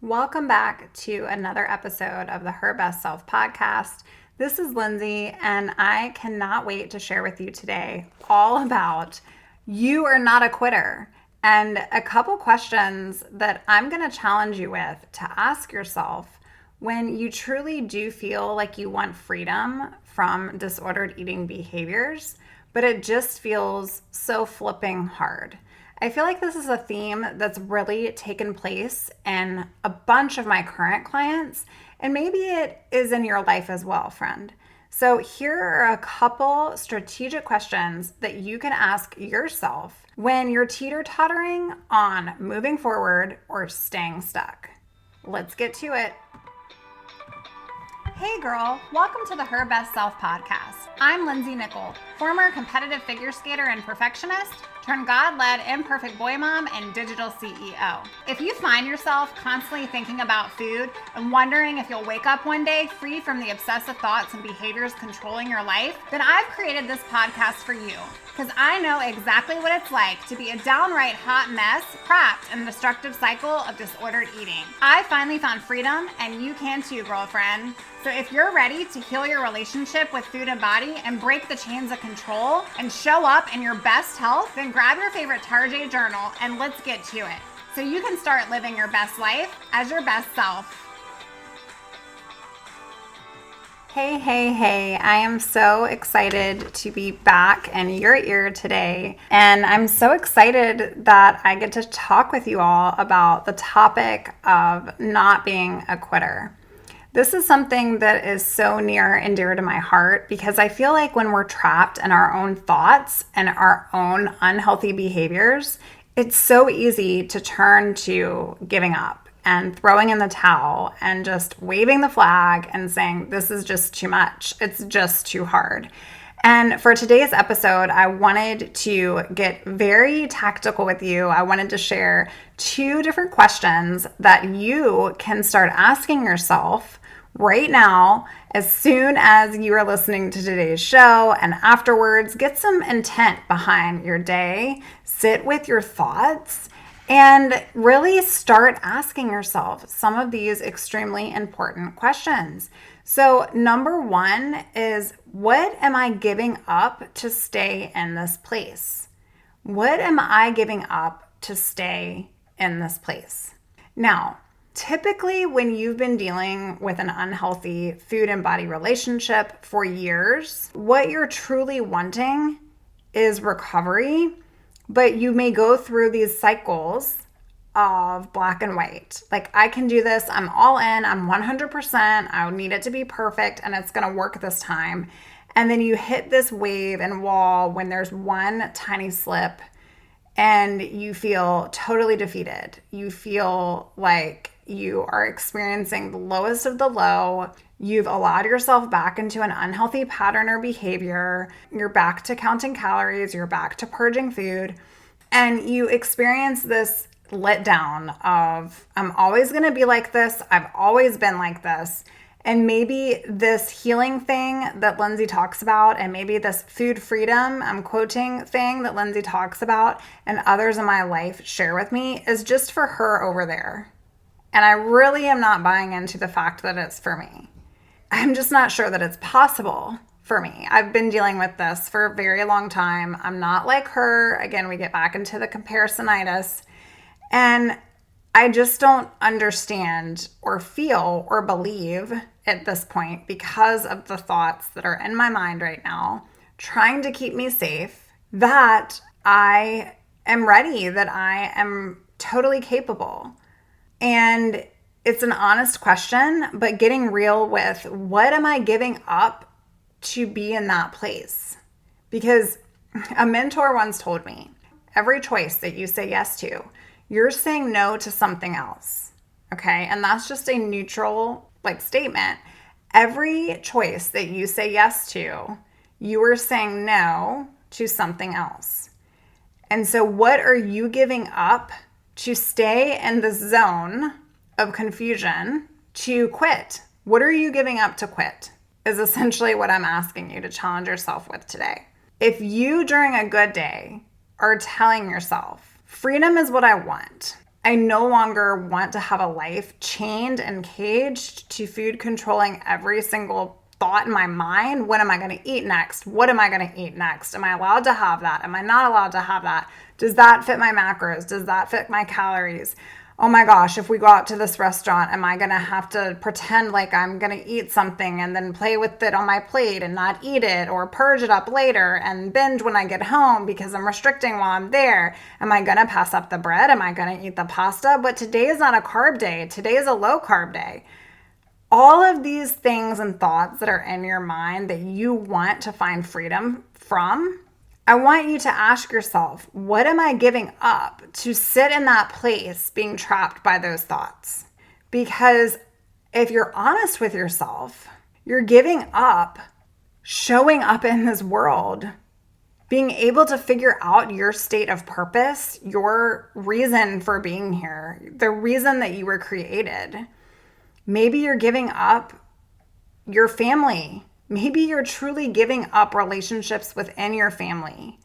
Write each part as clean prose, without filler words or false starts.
Welcome back to another episode of the Her Best Self podcast. This is Lindsay, and I cannot wait to share with you today all about you are not a quitter and a couple questions that I'm going to challenge you with to ask yourself when you truly do feel like you want freedom from disordered eating behaviors, but it just feels so flipping hard. I feel like this is a theme that's really taken place in a bunch of my current clients, and maybe it is in your life as well, friend. So, here are a couple strategic questions that you can ask yourself when you're teeter-tottering on moving forward or staying stuck. Let's get to it. Hey girl, welcome to the Her Best Self podcast. I'm Lindsay Nickel, former competitive figure skater and perfectionist, turned God-led imperfect boy mom and digital CEO. If you find yourself constantly thinking about food and wondering if you'll wake up one day free from the obsessive thoughts and behaviors controlling your life, then I've created this podcast for you because I know exactly what it's like to be a downright hot mess trapped in the destructive cycle of disordered eating. I finally found freedom, and you can too, girlfriend. So if you're ready to heal your relationship with food and body and break the chains of control and show up in your best health, then grab your favorite Tarjay journal and let's get to it so you can start living your best life as your best self. Hey, I am so excited to be back in your ear today. And I'm so excited that I get to talk with you all about the topic of not being a quitter. This is something that is so near and dear to my heart because I feel like when we're trapped in our own thoughts and our own unhealthy behaviors, it's so easy to turn to giving up and throwing in the towel and just waving the flag and saying, this is just too much. It's just too hard. And for today's episode, I wanted to get very tactical with you. I wanted to share 2 different questions that you can start asking yourself right now, as soon as you are listening to today's show, and afterwards, get some intent behind your day, sit with your thoughts, and really start asking yourself some of these extremely important questions. So, number 1 is, what am I giving up to stay in this place? What am I giving up to stay in this place? Now, typically, when you've been dealing with an unhealthy food and body relationship for years, what you're truly wanting is recovery, but you may go through these cycles of black and white. Like, I can do this, I'm all in, I'm 100%, I need it to be perfect, and it's gonna work this time. And then you hit this wave and wall when there's one tiny slip and you feel totally defeated. You feel like you are experiencing the lowest of the low. You've allowed yourself back into an unhealthy pattern or behavior. You're back to counting calories. You're back to purging food. And you experience this letdown of, I'm always going to be like this. I've always been like this. And maybe this healing thing that Lindsay talks about, and maybe this food freedom, I'm quoting, thing that Lindsay talks about and others in my life share with me, is just for her over there. And I really am not buying into the fact that it's for me. I'm just not sure that it's possible for me. I've been dealing with this for a very long time. I'm not like her. Again, we get back into the comparisonitis. And I just don't understand or feel or believe at this point, because of the thoughts that are in my mind right now, trying to keep me safe, that I am ready, that I am totally capable. And it's an honest question, but getting real with, what am I giving up to be in that place? Because a mentor once told me, every choice that you say yes to, you're saying no to something else. Okay. And that's just a neutral statement. Every choice that you say yes to, you are saying no to something else. And so what are you giving up to stay in the zone of confusion, to quit? What are you giving up to quit is essentially what I'm asking you to challenge yourself with today. If you, during a good day, are telling yourself, freedom is what I want, I no longer want to have a life chained and caged to food controlling every single thought in my mind. What am I going to eat next? What am I going to eat next? Am I allowed to have that? Am I not allowed to have that? Does that fit my macros? Does that fit my calories? Oh my gosh, if we go out to this restaurant, am I going to have to pretend like I'm going to eat something and then play with it on my plate and not eat it, or purge it up later and binge when I get home because I'm restricting while I'm there? Am I going to pass up the bread? Am I going to eat the pasta? But today is not a carb day. Today is a low carb day. All of these things and thoughts that are in your mind that you want to find freedom from, I want you to ask yourself, what am I giving up to sit in that place being trapped by those thoughts? Because if you're honest with yourself, you're giving up showing up in this world, being able to figure out your state of purpose, your reason for being here, the reason that you were created. Maybe you're giving up your family. Maybe you're truly giving up relationships within your family.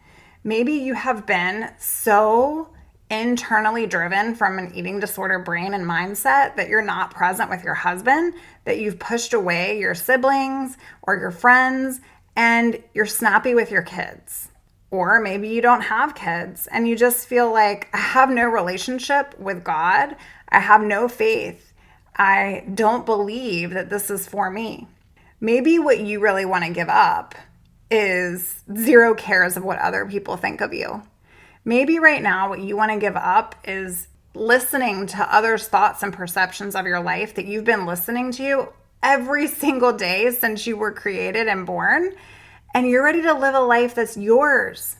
Maybe you have been so internally driven from an eating disorder brain and mindset that you're not present with your husband, that you've pushed away your siblings or your friends, and you're snappy with your kids. Or maybe you don't have kids and you just feel like, I have no relationship with God. I have no faith. I don't believe that this is for me. Maybe what you really want to give up is zero cares of what other people think of you. Maybe right now what you want to give up is listening to others' thoughts and perceptions of your life that you've been listening to every single day since you were created and born, and you're ready to live a life that's yours.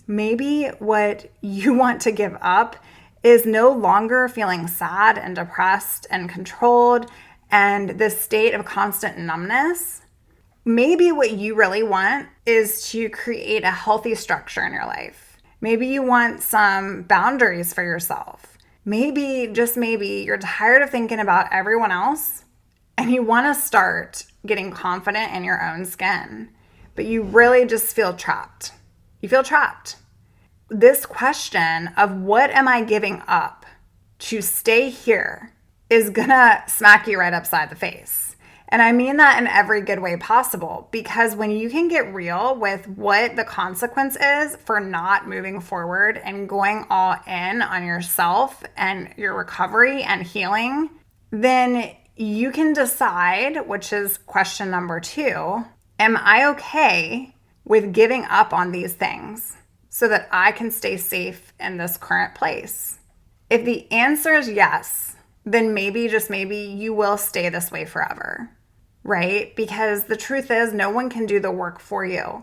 Maybe what you want to give up is no longer feeling sad and depressed and controlled and this state of constant numbness. Maybe what you really want is to create a healthy structure in your life. Maybe you want some boundaries for yourself. Maybe, just maybe, you're tired of thinking about everyone else and you want to start getting confident in your own skin, but you really just feel trapped. You feel trapped. This question of what am I giving up to stay here is gonna smack you right upside the face. And I mean that in every good way possible, because when you can get real with what the consequence is for not moving forward and going all in on yourself and your recovery and healing, then you can decide, which is question number 2, am I okay with giving up on these things so that I can stay safe in this current place? If the answer is yes, then maybe, just maybe, you will stay this way forever, right? Because the truth is, no one can do the work for you.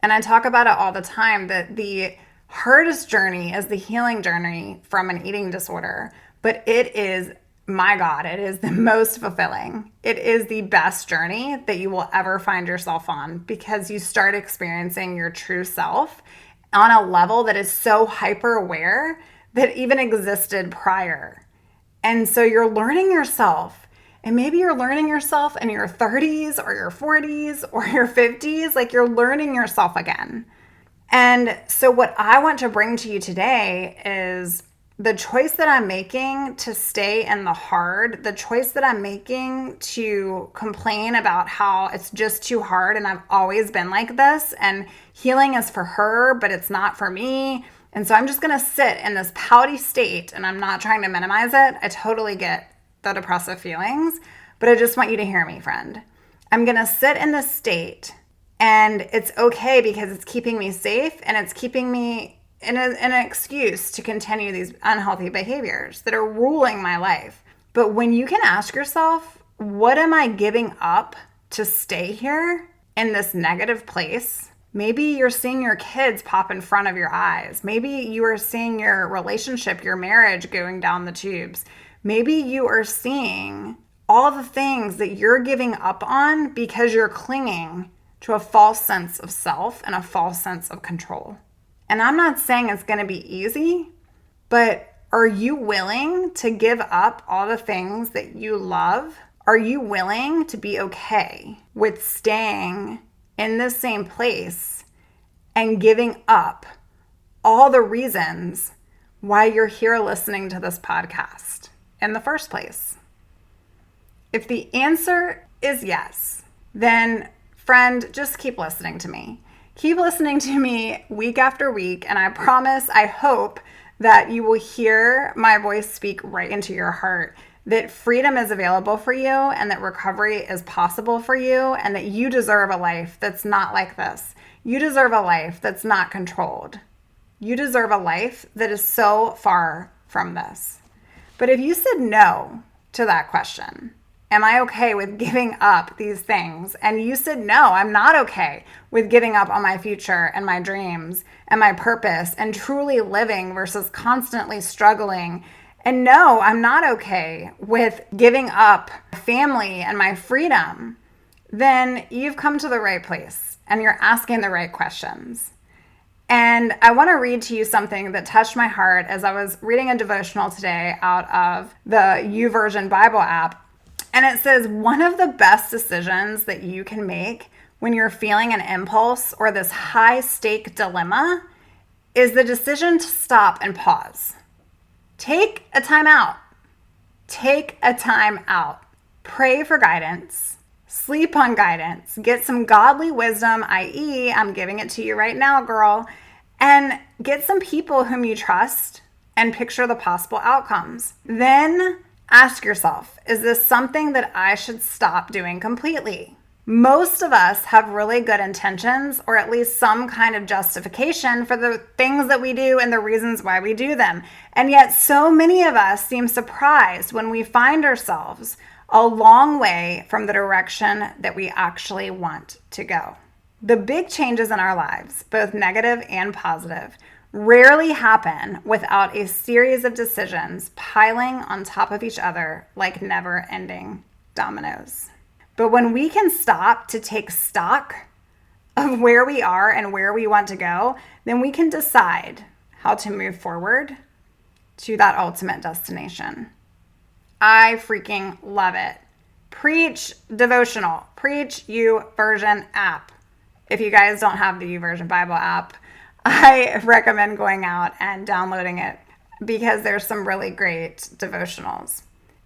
And I talk about it all the time, that the hardest journey is the healing journey from an eating disorder, but it is, my God, it is the most fulfilling. It is the best journey that you will ever find yourself on, because you start experiencing your true self on a level that is so hyper aware that even existed prior. And so you're learning yourself, and maybe you're learning yourself in your 30s or your 40s or your 50s, like you're learning yourself again. And so what I want to bring to you today is the choice that I'm making to stay in the hard, the choice that I'm making to complain about how it's just too hard and I've always been like this and healing is for her, but it's not for me. And so I'm just going to sit in this pouty state, and I'm not trying to minimize it. I totally get the depressive feelings, but I just want you to hear me, friend. I'm going to sit in this state, and it's okay because it's keeping me safe and it's keeping me in an excuse to continue these unhealthy behaviors that are ruling my life. But when you can ask yourself, what am I giving up to stay here in this negative place? Maybe you're seeing your kids pop in front of your eyes. Maybe you are seeing your relationship, your marriage going down the tubes. Maybe you are seeing all the things that you're giving up on because you're clinging to a false sense of self and a false sense of control. And I'm not saying it's going to be easy, but are you willing to give up all the things that you love? Are you willing to be okay with staying in the same place and giving up all the reasons why you're here listening to this podcast in the first place? If the answer is yes, then friend, just keep listening to me. Keep listening to me week after week, and I promise, I hope that you will hear my voice speak right into your heart, that freedom is available for you and that recovery is possible for you, and that you deserve a life that's not like this. You deserve a life that's not controlled. You deserve a life that is so far from this. But if you said no to that question, am I okay with giving up these things? And you said, no, I'm not okay with giving up on my future and my dreams and my purpose and truly living versus constantly struggling. And no, I'm not okay with giving up family and my freedom. Then you've come to the right place and you're asking the right questions. And I want to read to you something that touched my heart as I was reading a devotional today out of the YouVersion Bible app. And it says, one of the best decisions that you can make when you're feeling an impulse or this high stake dilemma is the decision to stop and pause. Take a time out. Take a time out. Pray for guidance. Sleep on guidance. Get some godly wisdom, i.e., I'm giving it to you right now, girl. And get some people whom you trust and picture the possible outcomes. Then ask yourself, is this something that I should stop doing completely? Most of us have really good intentions, or at least some kind of justification for the things that we do and the reasons why we do them. And yet so many of us seem surprised when we find ourselves a long way from the direction that we actually want to go. The big changes in our lives, both negative and positive, rarely happen without a series of decisions piling on top of each other like never-ending dominoes. But when we can stop to take stock of where we are and where we want to go, then we can decide how to move forward to that ultimate destination. I freaking love it. Preach devotional. Preach YouVersion app. If you guys don't have the YouVersion Bible app, I recommend going out and downloading it because there's some really great devotionals.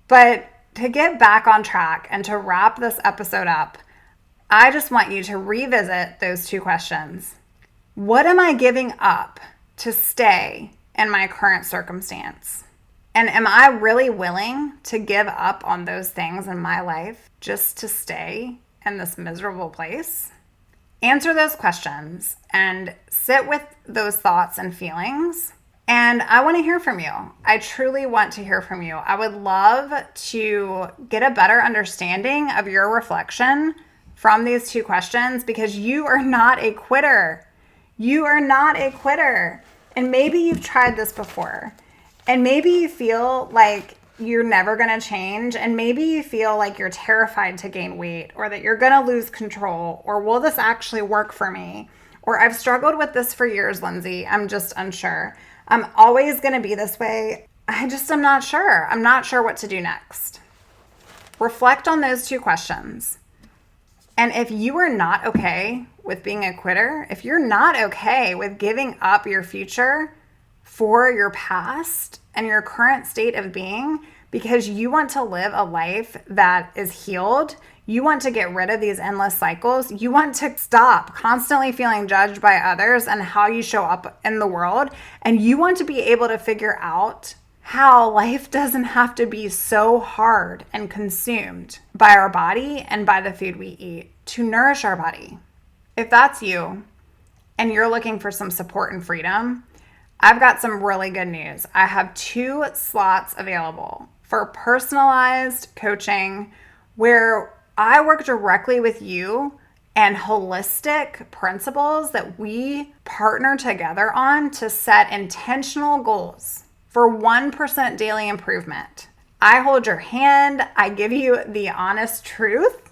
But to get back on track and to wrap this episode up, I just want you to revisit those two questions. What am I giving up to stay in my current circumstance? And am I really willing to give up on those things in my life just to stay in this miserable place? Answer those questions and sit with those thoughts and feelings. And I want to hear from you. I truly want to hear from you. I would love to get a better understanding of your reflection from these two questions, because you are not a quitter. You are not a quitter. And maybe you've tried this before. And maybe you feel like you're never going to change. And maybe you feel like you're terrified to gain weight, or that you're going to lose control, or will this actually work for me? Or I've struggled with this for years, Lindsay. I'm just unsure. I'm always going to be this way. I'm not sure. I'm not sure what to do next. Reflect on those two questions. And if you are not okay with being a quitter, if you're not okay with giving up your future for your past and your current state of being because you want to live a life that is healed, you want to get rid of these endless cycles, you want to stop constantly feeling judged by others and how you show up in the world, and you want to be able to figure out how life doesn't have to be so hard and consumed by our body and by the food we eat to nourish our body. If that's you and you're looking for some support and freedom, I've got some really good news. I have 2 slots available for personalized coaching where I work directly with you and holistic principles that we partner together on to set intentional goals for 1% daily improvement. I hold your hand, I give you the honest truth,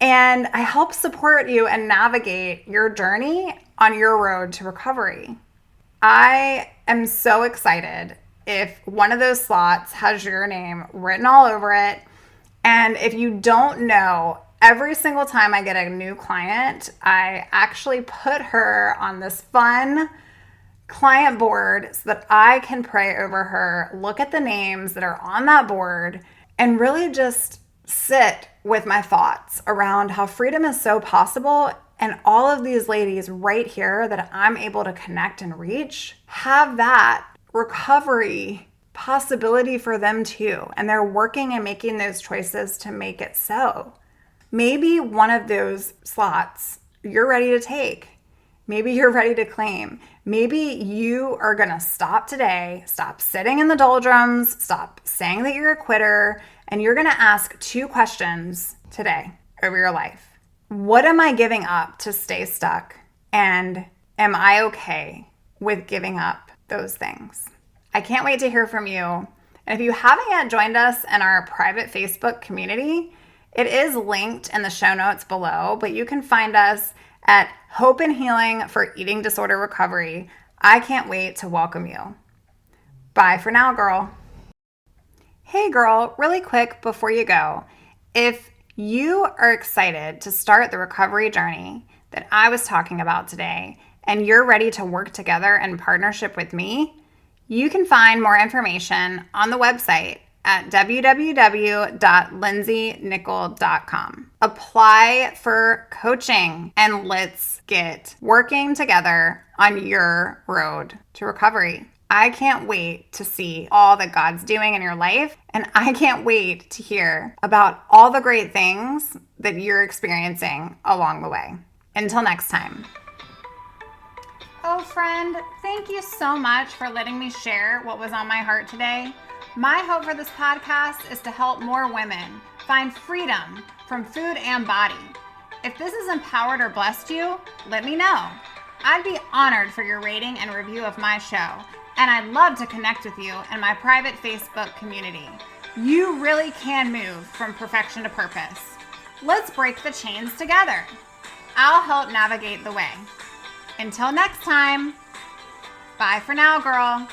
and I help support you and navigate your journey on your road to recovery. I am so excited if one of those slots has your name written all over it. And if you don't know, every single time I get a new client, I actually put her on this fun client board so that I can pray over her, look at the names that are on that board, and really just sit with my thoughts around how freedom is so possible. And all of these ladies right here that I'm able to connect and reach have that recovery possibility for them too. And they're working and making those choices to make it so. Maybe one of those slots you're ready to take. Maybe you're ready to claim. Maybe you are going to stop today, stop sitting in the doldrums, stop saying that you're a quitter, and you're going to ask 2 questions today over your life. What am I giving up to stay stuck? And am I okay with giving up those things? I can't wait to hear from you. And if you haven't yet joined us in our private Facebook community, it is linked in the show notes below, but you can find us at Hope and Healing for Eating Disorder Recovery. I can't wait to welcome you. Bye for now, girl. Hey, girl, really quick before you go, if you are excited to start the recovery journey that I was talking about today, and you're ready to work together in partnership with me, you can find more information on the website at www.lindsaynickel.com. Apply for coaching and let's get working together on your road to recovery. I can't wait to see all that God's doing in your life, and I can't wait to hear about all the great things that you're experiencing along the way. Until next time. Oh, friend, thank you so much for letting me share what was on my heart today. My hope for this podcast is to help more women find freedom from food and body. If this has empowered or blessed you, let me know. I'd be honored for your rating and review of my show, and I'd love to connect with you in my private Facebook community. You really can move from perfection to purpose. Let's break the chains together. I'll help navigate the way. Until next time, bye for now, girl.